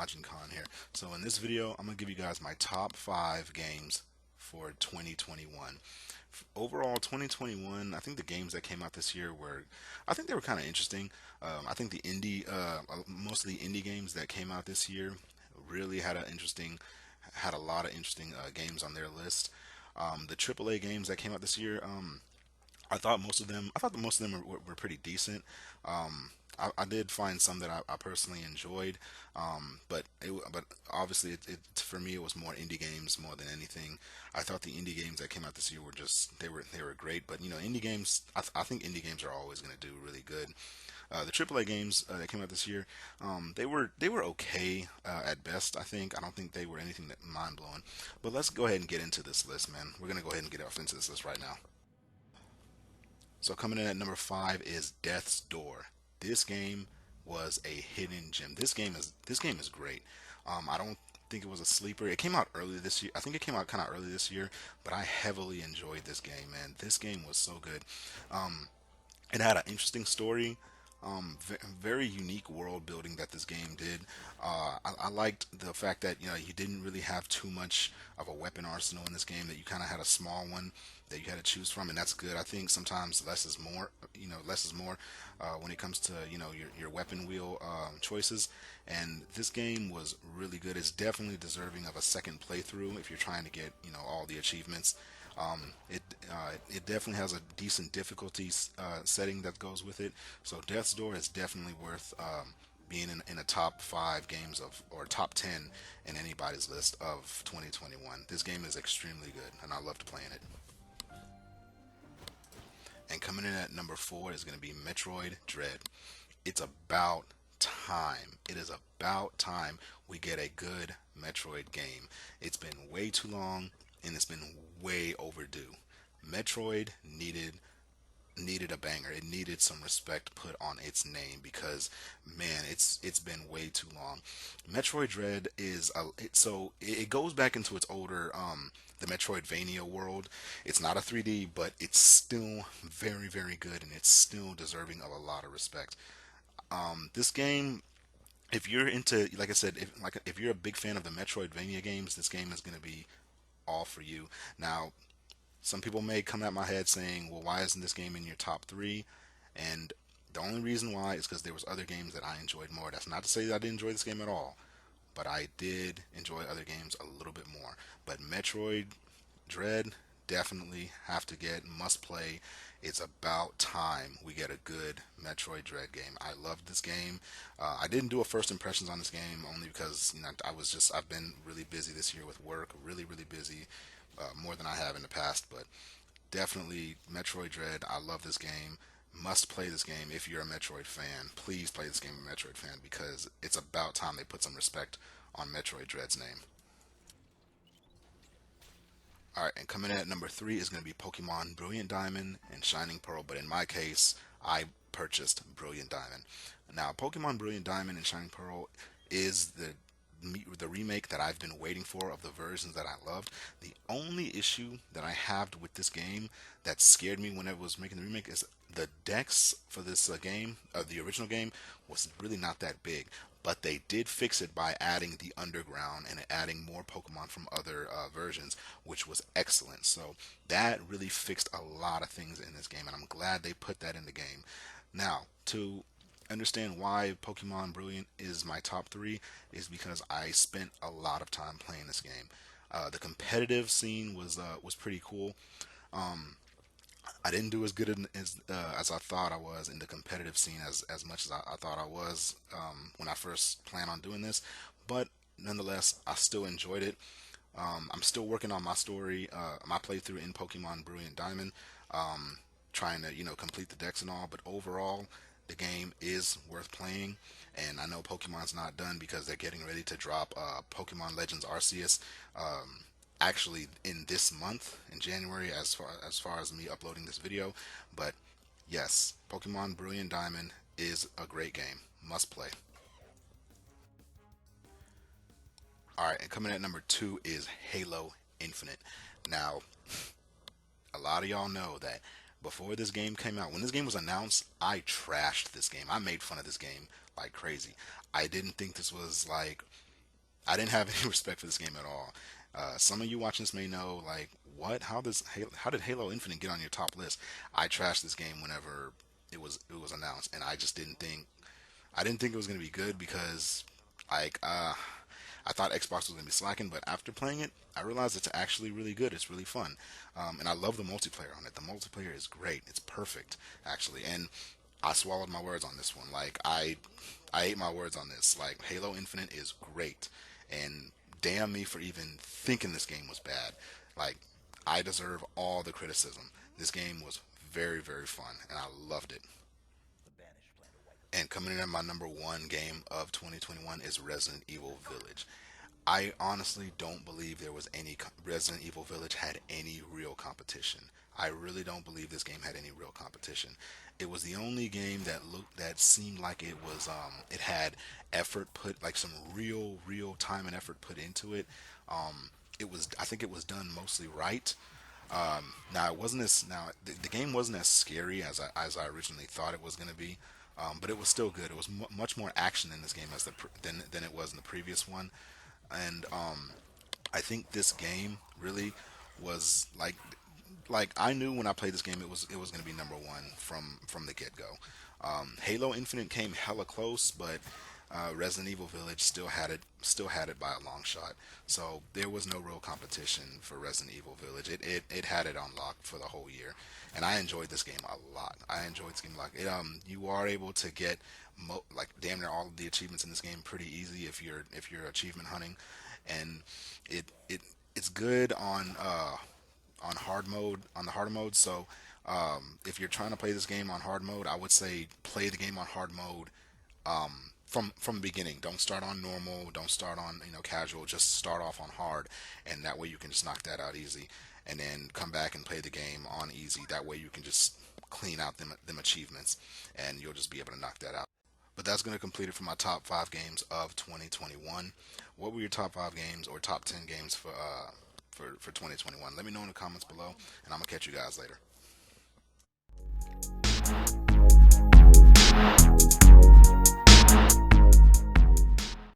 xMAJINKHANx here. So in this video, I'm gonna give you guys my top 5 games for 2021. Overall, 2021, I think the games that came out this year I think they were kind of interesting. I think most of the indie games that came out this year really had a lot of interesting games on their list. The AAA games that came out this year, I thought that most of them were pretty decent. I did find some that I personally enjoyed, but obviously for me it was more indie games more than anything. I thought the indie games that came out this year were just they were great, but indie games I think indie games are always going to do really good. The AAA games that came out this year, they were okay at best. I don't think they were anything that mind blowing. But let's go ahead and get into this list, man. We're gonna go ahead and get off into this list right now. So coming in at number 5 is Death's Door. This game was a hidden gem. This game is great. I don't think it was a sleeper. It came out early this year. I think it came out kind of early this year, but I heavily enjoyed this game, man. This game was so good. It had an interesting story, very unique world building that this game did. I liked the fact that you didn't really have too much of a weapon arsenal in this game. That you kind of had a small one that you had to choose from, and that's good. I think sometimes less is more. Less is more when it comes to your weapon wheel choices. And this game was really good. It's definitely deserving of a second playthrough if you're trying to get all the achievements. It definitely has a decent difficulty setting that goes with it. So Death's Door is definitely worth being in a top 5 games or top 10 in anybody's list of 2021. This game is extremely good, and I loved playing it. And coming in at number 4 is going to be Metroid Dread. It's about time. It is about time we get a good Metroid game. It's been way too long, and it's been way overdue. Metroid needed a banger. It needed some respect put on its name because man, it's been way too long. Metroid Dread it goes back into its older the Metroidvania world. It's not a 3D, but it's still very good and it's still deserving of a lot of respect. This game, if you're into, like I said, if you're a big fan of the Metroidvania games, this game is going to be all for you. Now, some people may come at my head saying, "Well, why isn't this game in your top 3?" And the only reason why is because there was other games that I enjoyed more. That's not to say that I didn't enjoy this game at all, but I did enjoy other games a little bit more. But Metroid Dread definitely have to get must play. It's about time we get a good Metroid Dread game. I loved this game. I didn't do a first impressions on this game only because I've been really busy this year with work, really busy, more than I have in the past. But definitely Metroid Dread. I love this game. Must play this game if you're a Metroid fan. Please play this game if you're a Metroid fan because it's about time they put some respect on Metroid Dread's name. All right, and coming in at number 3 is going to be Pokemon Brilliant Diamond and Shining Pearl. But in my case, I purchased Brilliant Diamond. Now, Pokemon Brilliant Diamond and Shining Pearl is the remake that I've been waiting for of the versions that I loved. The only issue that I have with this game that scared me when I was making the remake is the decks for this game, the original game, was really not that big. But they did fix it by adding the underground and adding more Pokemon from other versions, which was excellent. So that really fixed a lot of things in this game, and I'm glad they put that in the game. Now, to understand why Pokemon Brilliant is my top 3 is because I spent a lot of time playing this game. The competitive scene was pretty cool. I didn't do as good as I thought I was in the competitive scene as much as I thought I was when I first planned on doing this, but nonetheless, I still enjoyed it. I'm still working on my story, my playthrough in Pokemon Brilliant Diamond, trying to complete the decks and all. But overall, the game is worth playing, and I know Pokemon's not done because they're getting ready to drop Pokemon Legends Arceus. Actually in this month in January as far as me uploading this video. But yes, Pokemon Brilliant Diamond is a great game. Must play. Alright, and coming at number 2 is Halo Infinite. Now, a lot of y'all know that before this game came out, when this game was announced, I trashed this game. I made fun of this game like crazy. I didn't think this was like I didn't have any respect for this game at all. Some of you watching this may know, like, what? How did Halo Infinite get on your top list? I trashed this game whenever it was announced, and I didn't think it was gonna be good because, like, I thought Xbox was gonna be slacking, but after playing it, I realized it's actually really good. It's really fun, and I love the multiplayer on it. The multiplayer is great. It's perfect, actually, and I swallowed my words on this one. Like I ate my words on this. Like Halo Infinite is great, and damn me for even thinking this game was bad. Like I deserve all the criticism. This game was very very fun, and I loved it. And coming in at my number one game of 2021 is Resident Evil Village. I honestly don't believe there was any Resident Evil Village had any real competition. I really don't believe this game had any real competition. It was the only game that seemed like it had effort put, like some real time and effort put into it. It was, I think it was done mostly right. Now it wasn't as now the game wasn't as scary as I originally thought it was going to be, but it was still good. It was much more action in this game than it was in the previous one, and I think this game really was like I knew when I played this game it was going to be number one from the get go. Halo Infinite came hella close, but Resident Evil Village still had it by a long shot. So there was no real competition for Resident Evil Village. It had it on lock for the whole year, and I enjoyed this game a lot. I enjoyed this game a lot. You are able to get like damn near all of the achievements in this game pretty easy if you're achievement hunting, and it's good on hard mode on the hard mode. So if you're trying to play this game on hard mode, I would say play the game on hard mode from the beginning. Don't start on normal. Don't start on casual. Just start off on hard, and that way you can just knock that out easy, and then come back and play the game on easy. That way you can just clean out them achievements, and you'll just be able to knock that out. But that's going to complete it for my top five games of 2021. What were your top five games or top 10 games for 2021? Let me know in the comments below, and I'm gonna catch you guys later.